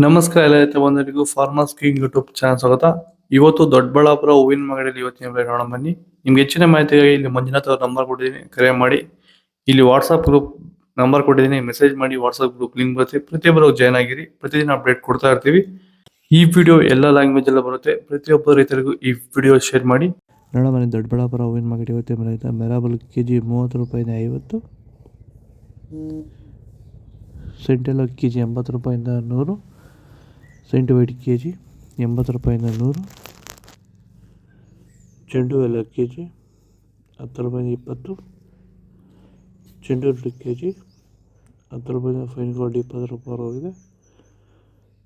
ನಮಸ್ಕಾರ ಎಲ್ಲ ರೈತ ಬಂಧುಗಳಿಗೂ ಫಾರ್ಮರ್ಸ್ ಕಿಂಗ್ ಯೂಟ್ಯೂಬ್ ಚಾನಲ್ ಸ್ವಾಗತ. ಇವತ್ತು ದೊಡ್ಡಬಳ್ಳಾಪುರ ಹೂವಿನ ಮಾರ್ಕೆಟಲ್ಲಿ ಇವತ್ತಿನ ಬೆಲೆ ನೋಡೋಣ ಬನ್ನಿ. ನಿಮ್ಗೆ ಹೆಚ್ಚಿನ ಮಾಹಿತಿಗಾಗಿ ಇಲ್ಲಿ ಮಂಜುನಾಥ್ ಅವ್ರ ನಂಬರ್ ಕೊಟ್ಟಿದ್ದೀನಿ, ಕರೆ ಮಾಡಿ. ಇಲ್ಲಿ ವಾಟ್ಸ್ಆಪ್ ಗ್ರೂಪ್ ನಂಬರ್ ಕೊಟ್ಟಿದ್ದೀನಿ, ಮೆಸೇಜ್ ಮಾಡಿ. ವಾಟ್ಸ್ಆಪ್ ಗ್ರೂಪ್ ಲಿಂಕ್ ಬರುತ್ತೆ, ಪ್ರತಿಯೊಬ್ಬರು ಜಾಯ್ನ್ ಆಗಿರಿ. ಪ್ರತಿದಿನ ಅಪ್ಡೇಟ್ ಕೊಡ್ತಾ ಇರ್ತೀವಿ. ಈ ವಿಡಿಯೋ ಎಲ್ಲ ಲ್ಯಾಂಗ್ವೇಜ್ ಎಲ್ಲ ಬರುತ್ತೆ. ಪ್ರತಿಯೊಬ್ಬ ರೈತರಿಗೂ ಈ ವಿಡಿಯೋ ಶೇರ್ ಮಾಡಿ. ನೋಡೋಣ ಬನ್ನಿ, ದೊಡ್ಡಬಳ್ಳಾಪುರ ಹೂವಿನ ಮಾರ್ಕೆಟ್ ಇವತ್ತಿನ ಬೆಲೆ ಮೆರಾಬಲ್ ಕೆಜಿ 30 ರೂಪಾಯಿಂದ 50, ಸೆಂಟೆಲ್ ಕೆಜಿ 80 ರೂಪಾಯಿಂದ 100, ಸೆಂಟ್ ವೈಟ್ ಕೆ ಜಿ 80 ರೂಪಾಯಿಂದ 100, ಚೆಂಡು ಎಲ್ಲ ಕೆ ಜಿ 10 ರೂಪಾಯಿಂದ 20, ಚೆಂಡು ಎರಡು ಕೆ ಜಿ 10 ರೂಪಾಯಿಂದ ಫೈನ್ ಗೋಲ್ಡ್ 20 ರೂಪಾಯಿ ಹೋಗಿದೆ.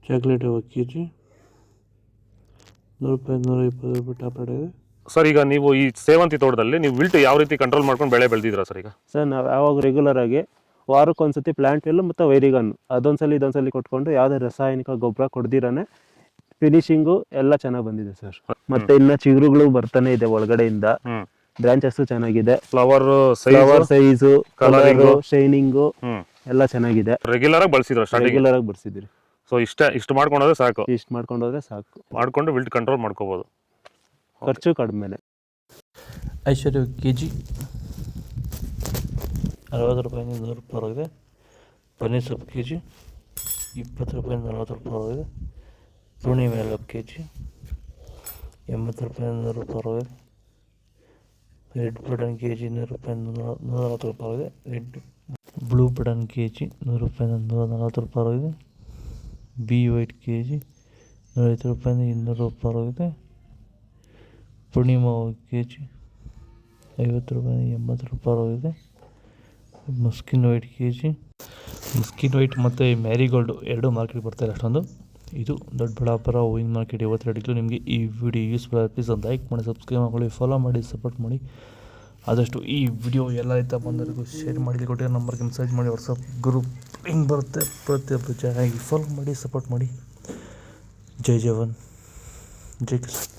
ಚಾಕ್ಲೇಟ್ ಹೂವು ಕೆ ಜಿ 100 ರೂಪಾಯಿಂದ 120 ರೂಪಾಯಿ ಟಾಪ್ ರೇಟ್ ಇದೆ. ಸರ್, ಈಗ ನೀವು ಈ ಸೇವಂತಿ ತೋಟದಲ್ಲಿ ನೀವು ವಿಲ್ಟ್ ಯಾವ ರೀತಿ ಕಂಟ್ರೋಲ್ ಮಾಡ್ಕೊಂಡು ಬೆಳೆ ಬೆಳೆದಿದ್ದೀರಾ ಸರ್? ಈಗ ಸರ್ ನಾವು ಯಾವಾಗ ರೆಗ್ಯುಲರ್ ಆಗಿ ವಾರಕ್ಕೊಂದ್ಸತಿ ಪ್ಲಾಂಟ್ ವೆಲ್ ಮತ್ತು ವೈರಿಗನ್ ಇದೊಂದ್ಸಲಿ ಕೊಟ್ಕೊಂಡು ಯಾವುದೇ ರಾಸಾಯನಿಕ ಗೊಬ್ಬರ ಕೊಡ್ದಿರಾನೆ ಫಿನಿಶಿಂಗು ಎಲ್ಲ ಚೆನ್ನಾಗಿ ಬಂದಿದೆ ಸರ್. ಮತ್ತೆ ಇನ್ನ ಚಿಗುರುಗಳು ಬರ್ತಾನೆ ಇದೆ ಒಳಗಡೆಯಿಂದ, ಬ್ರಾಂಚಸ್ ಚೆನ್ನಾಗಿದೆ, ಫ್ಲವರ್ ಸೈಜು, ಕಲರು, ಶೈನಿಂಗು ಎಲ್ಲ ಚೆನ್ನಾಗಿದೆ. ರೆಗ್ಯುಲರ್ ಆಗಿ ಬಳಸಿದ್ರು ರೆಗ್ಯುಲರ್ ಆಗಿ ಬರ್ಸಿದಿರಿ. ಸೊ ಇಷ್ಟು ಮಾಡ್ಕೊಂಡೋದ್ರೆ ಸಾಕು. ಇಷ್ಟು ಮಾಡ್ಕೊಂಡೋದ್ರೆ ಸಾಕು, ಮಾಡ್ಕೊಂಡು ವಿಲ್ಟ್ ಕಂಟ್ರೋಲ್ ಮಾಡ್ಕೋಬಹುದು. ಖರ್ಚು ಕಡಿಮೆನೆ. ಐಶ್ವರ್ಯ ಕೆ ಜಿ 60 ರೂಪಾಯಿಂದ 100 ರೂಪಾಯಿ ಹೋಗಿದೆ. ಪನ್ನೀರ್ ಸೊಪ್ಪು ಕೆ ಜಿ 20 ರೂಪಾಯಿಂದ 40 ರೂಪಾಯಿ ಹೋಗಿದೆ. ಪೂರ್ಣಿಮೆ ಎಲ್ಲ ಕೆ ಜಿ 80 ರೂಪಾಯಿಂದ 100 ರೂಪಾಯಿ ಹೋಗಿದೆ. ರೆಡ್ ಬಟನ್ ಕೆ ಜಿ 100 ರೂಪಾಯಿಂದ 140 ರೂಪಾಯಿ ಹೋಗಿದೆ. Red blue button K G 100 ರೂಪಾಯಿಂದ 140 ರೂಪಾಯಿ ಹೋಗಿದೆ. ಬಿ ವೈಟ್ ಕೆ ಜಿ 150 ರೂಪಾಯಿಂದ 200 ರೂಪಾಯಿ ಹೋಗಿದೆ. ಪೂರ್ಣಿಮಾ ಕೆ ಜಿ 50 ರೂಪಾಯಿಂದ 80 ರೂಪಾಯಿ ಹೋಗಿದೆ. ಮಸ್ಕಿನ್ ವೈಟ್ ಕೆ ಜಿ, ಮಸ್ಕಿನ್ ವೈಟ್ ಮತ್ತು ಮ್ಯಾರಿಗೋಲ್ಡು ಎರಡು ಮಾರ್ಕೆಟ್ ಬರ್ತಾರೆ ಅಷ್ಟೊಂದು. ಇದು ದೊಡ್ಡಬಳ್ಳಾಪುರ ಹೂವಿನ ಮಾರ್ಕೆಟ್ ಇವತ್ತು ರೇಟಿಗೆ. ನಿಮಗೆ ಈ ವಿಡಿಯೋ ಯೂಸ್ಫುಲ್ ಆಗಿ ಪ್ಲೀಸ್ ಒಂದು ಲೈಕ್ ಮಾಡಿ, ಸಬ್ಸ್ಕ್ರೈಬ್ ಮಾಡ್ಕೊಳ್ಳಿ, ಫಾಲೋ ಮಾಡಿ, ಸಪೋರ್ಟ್ ಮಾಡಿ. ಆದಷ್ಟು ಈ ವಿಡಿಯೋ ಎಲ್ಲ ರೈತ ಬಂದವರಿಗೂ ಶೇರ್ ಮಾಡಿ. ಕೊಟ್ಟಿರೋ ನಂಬರ್ಗೆ ಮೆಸೇಜ್ ಮಾಡಿ. ವಾಟ್ಸಪ್ ಗ್ರೂಪ್ ಲಿಂಕ್ ಬರುತ್ತೆ, ಪ್ರತಿಯೊಬ್ಬರು ಚೆನ್ನಾಗಿ ಫಾಲೋ ಮಾಡಿ, ಸಪೋರ್ಟ್ ಮಾಡಿ. ಜೈ ಜವಾನ್, ಜೈ ಕಿಸಾನ್.